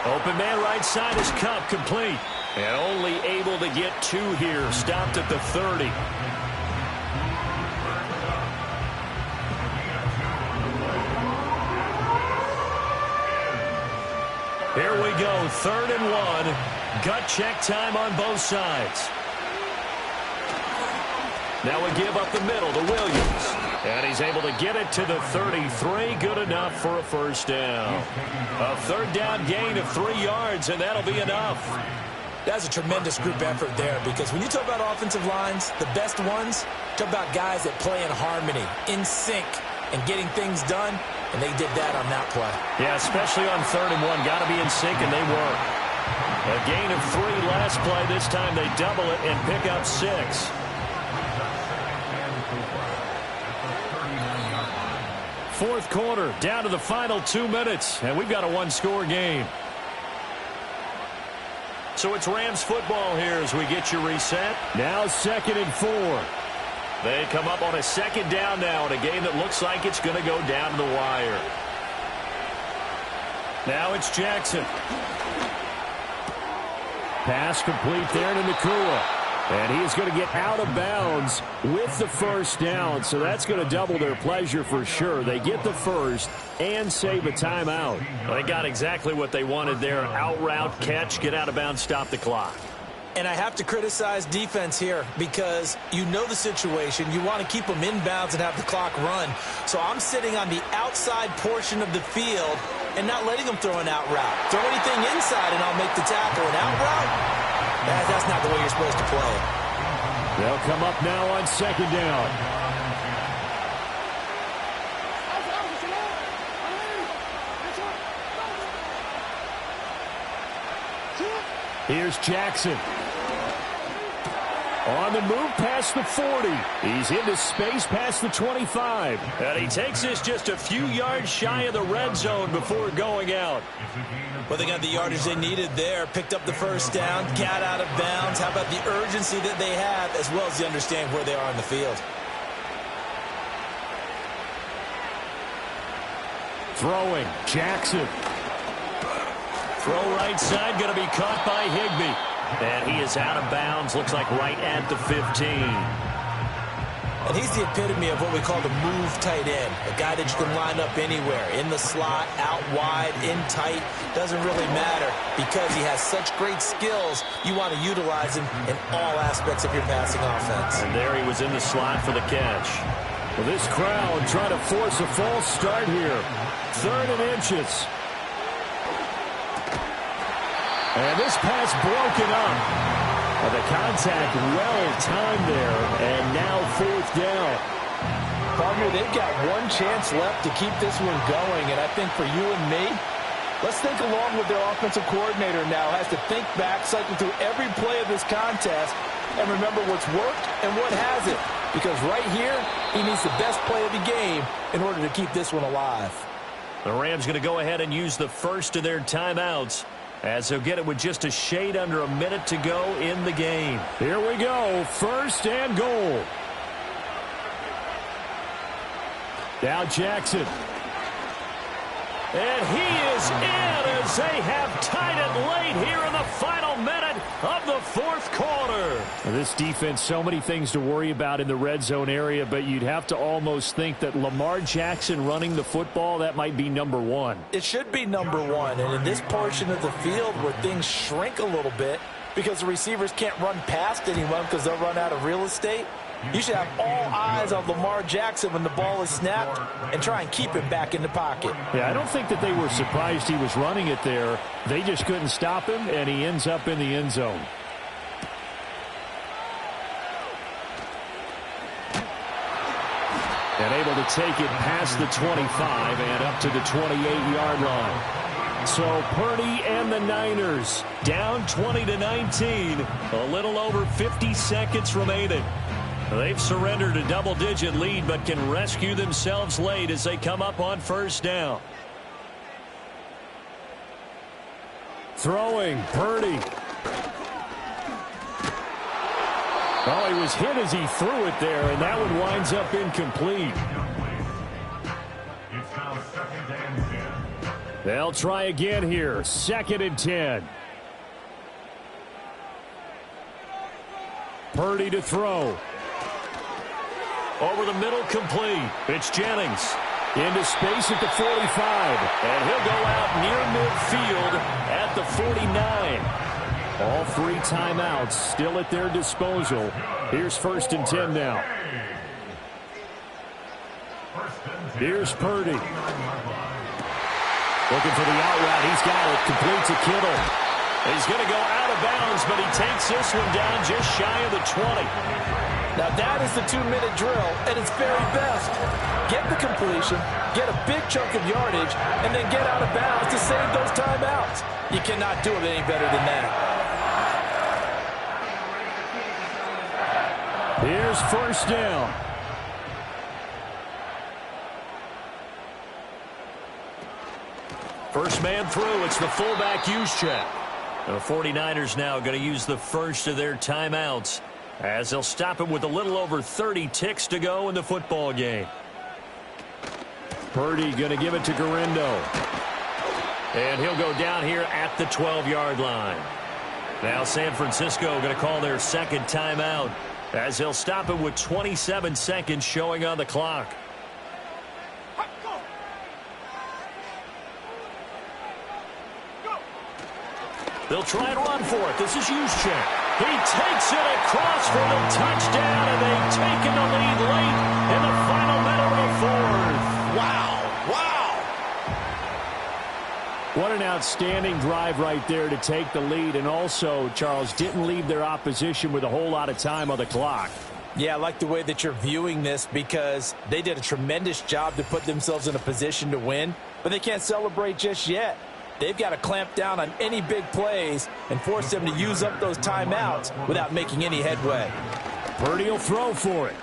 Open man right side is Cup, complete. And only able to get 2 here. Stopped at the 30. Here we go, 3rd and 1. Gut check time on both sides. Now we give up the middle to Williams. And he's able to get it to the 33. Good enough for a first down. A 3rd down gain of 3 yards, and that'll be enough. That's a tremendous group effort there, because when you talk about offensive lines, the best ones, talk about guys that play in harmony, in sync, and getting things done, and they did that on that play. Yeah, especially on 3rd and 1. Got to be in sync, and they were. A gain of 3 last play. This time they double it and pick up 6. 4th quarter, down to the final 2 minutes, and we've got a 1-score game. So it's Rams football here as we get you reset. Now 2nd and 4. They come up on a 2nd down now in a game that looks like it's going to go down to the wire. Now it's Jackson. Pass complete there to Nacua. And he is going to get out of bounds with the first down. So that's going to double their pleasure for sure. They get the first and save a timeout. Well, they got exactly what they wanted there. Out route, catch, get out of bounds, stop the clock. And I have to criticize defense here, because you know the situation. You want to keep them inbounds and have the clock run. So I'm sitting on the outside portion of the field and not letting them throw an out route. Throw anything inside and I'll make the tackle. An out route? That's not the way you're supposed to play. They'll come up now on 2nd down. Here's Jackson. On the move past the 40. He's into space past the 25. And he takes this just a few yards shy of the red zone before going out. Well, they got the yardage they needed there. Picked up the first down. Got out of bounds. How about the urgency that they have, as well as the understand where they are in the field? Throwing. Jackson. Throw right side, going to be caught by Higbee. And he is out of bounds, looks like right at the 15. And he's the epitome of what we call the move tight end. A guy that you can line up anywhere, in the slot, out wide, in tight. Doesn't really matter, because he has such great skills. You want to utilize him in all aspects of your passing offense. And there he was in the slot for the catch. Well, this crowd trying to force a false start here. 3rd and inches. And this pass broken up. Well, the contact well-timed there, and now 4th down. Partner, they've got one chance left to keep this one going, and I think for you and me, let's think along with their offensive coordinator now. Has to think back, cycle through every play of this contest, and remember what's worked and what hasn't. Because right here, he needs the best play of the game in order to keep this one alive. The Rams going to go ahead and use the first of their timeouts, as they'll get it with just a shade under a minute to go in the game. Here we go, 1st and goal. Now Jackson. And he is in as they have tied it late here in the final minute of the 4th quarter. This defense, so many things to worry about in the red zone area, but you'd have to almost think that Lamar Jackson running the football, that might be number 1. It should be number 1, and in this portion of the field where things shrink a little bit because the receivers can't run past anyone because they'll run out of real estate, you should have all eyes on Lamar Jackson when the ball is snapped and try and keep him back in the pocket. Yeah, I don't think that they were surprised he was running it there. They just couldn't stop him, and he ends up in the end zone. And able to take it past the 25 and up to the 28-yard line. So Purdy and the Niners down 20-19. A little over 50 seconds remaining. They've surrendered a double-digit lead, but can rescue themselves late as they come up on 1st down. Throwing, Purdy. Oh, he was hit as he threw it there, and that one winds up incomplete. It's now 2nd and 10. They'll try again here, 2nd and 10. Purdy to throw. Over the middle, complete. It's Jennings. Into space at the 45. And he'll go out near midfield at the 49. All 3 timeouts still at their disposal. Here's 1st and 10 now. Here's Purdy. Looking for the out route. He's got it. Complete to Kittle. He's going to go out of bounds, but he takes this one down just shy of the 20. Now that is the 2-minute drill at its very best. Get the completion, get a big chunk of yardage, and then get out of bounds to save those timeouts. You cannot do it any better than that. Here's 1st down. First man through. It's the fullback Juszczyk. The 49ers now going to use the first of their timeouts as they'll stop it with a little over 30 ticks to go in the football game. Purdy going to give it to Garindo. And he'll go down here at the 12-yard line. Now San Francisco going to call their second timeout as they'll stop it with 27 seconds showing on the clock. They'll try and run for it. This is Juszczyk. He takes it across for the touchdown, and they've taken the lead late in the final minute of the 4th. Wow. What an outstanding drive right there to take the lead. And also, Charles, didn't leave their opposition with a whole lot of time on the clock. Yeah, I like the way that you're viewing this because they did a tremendous job to put themselves in a position to win, but they can't celebrate just yet. They've got to clamp down on any big plays and force them to use up those timeouts without making any headway. Purdy will throw for it.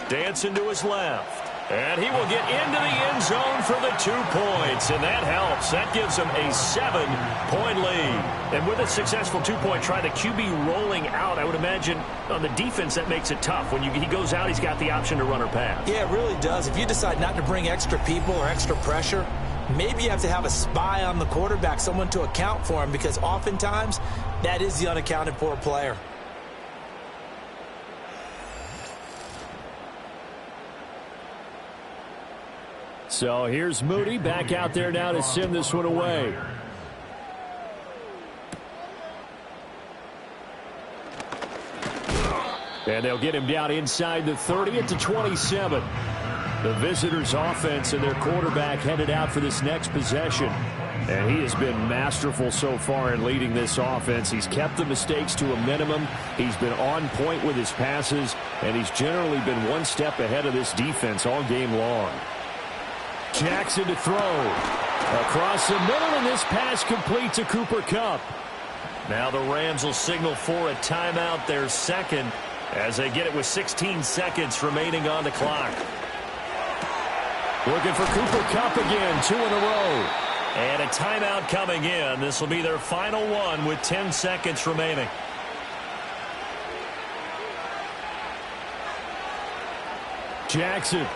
Dancing to his left. And he will get into the end zone for the 2 points. And that helps. That gives him a 7-point lead. And with a successful 2-point try, the QB rolling out, I would imagine on the defense that makes it tough. When he goes out, he's got the option to run or pass. Yeah, it really does. If you decide not to bring extra people or extra pressure, maybe you have to have a spy on the quarterback, someone to account for him, because oftentimes that is the unaccounted for player. So here's Moody back out there now to send this one away. And they'll get him down inside the 30 at the 27. The visitors' offense and their quarterback headed out for this next possession. And he has been masterful so far in leading this offense. He's kept the mistakes to a minimum. He's been on point with his passes. And he's generally been one step ahead of this defense all game long. Jackson to throw. Across the middle, and this pass complete to Cooper Kupp. Now the Rams will signal for a timeout, their second, as they get it with 16 seconds remaining on the clock. Looking for Cooper Kupp again, 2 in a row. And a timeout coming in. This will be their final one with 10 seconds remaining. Jackson.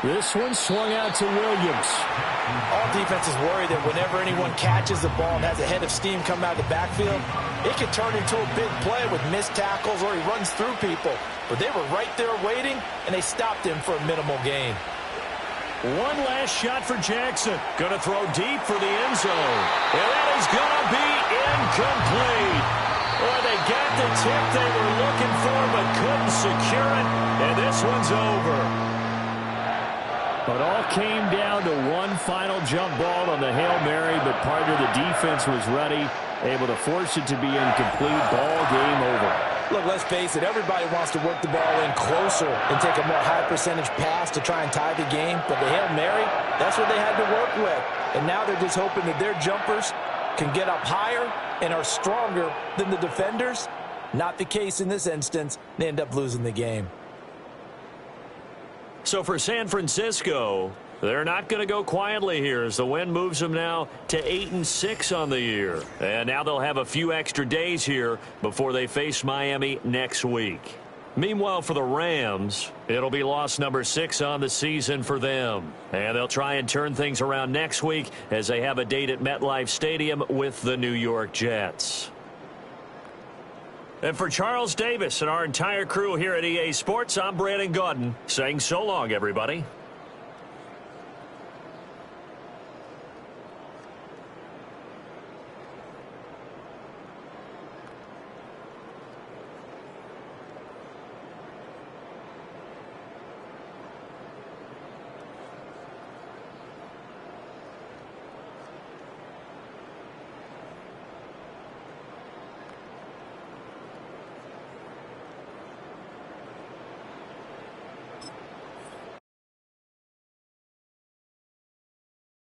This one swung out to Williams. All defenses worry that whenever anyone catches the ball and has a head of steam come out of the backfield, it can turn into a big play with missed tackles or he runs through people. But they were right there waiting, and they stopped him for a minimal gain. One last shot for Jackson. Going to throw deep for the end zone. And that is going to be incomplete. Boy, they got the tip they were looking for but couldn't secure it. And this one's over. It all came down to one final jump ball on the Hail Mary, but part of the defense was ready, able to force it to be incomplete. Ball game over. Look, let's face it, everybody wants to work the ball in closer and take a more high percentage pass to try and tie the game. But the Hail Mary, that's what they had to work with. And now they're just hoping that their jumpers can get up higher and are stronger than the defenders. Not the case in this instance. They end up losing the game. So for San Francisco, they're not going to go quietly here as the win moves them now to 8-6 on the year. And now they'll have a few extra days here before they face Miami next week. Meanwhile, for the Rams, it'll be loss number 6 on the season for them. And they'll try and turn things around next week as they have a date at MetLife Stadium with the New York Jets. And for Charles Davis and our entire crew here at EA Sports, I'm Brandon Gaudin saying so long, everybody.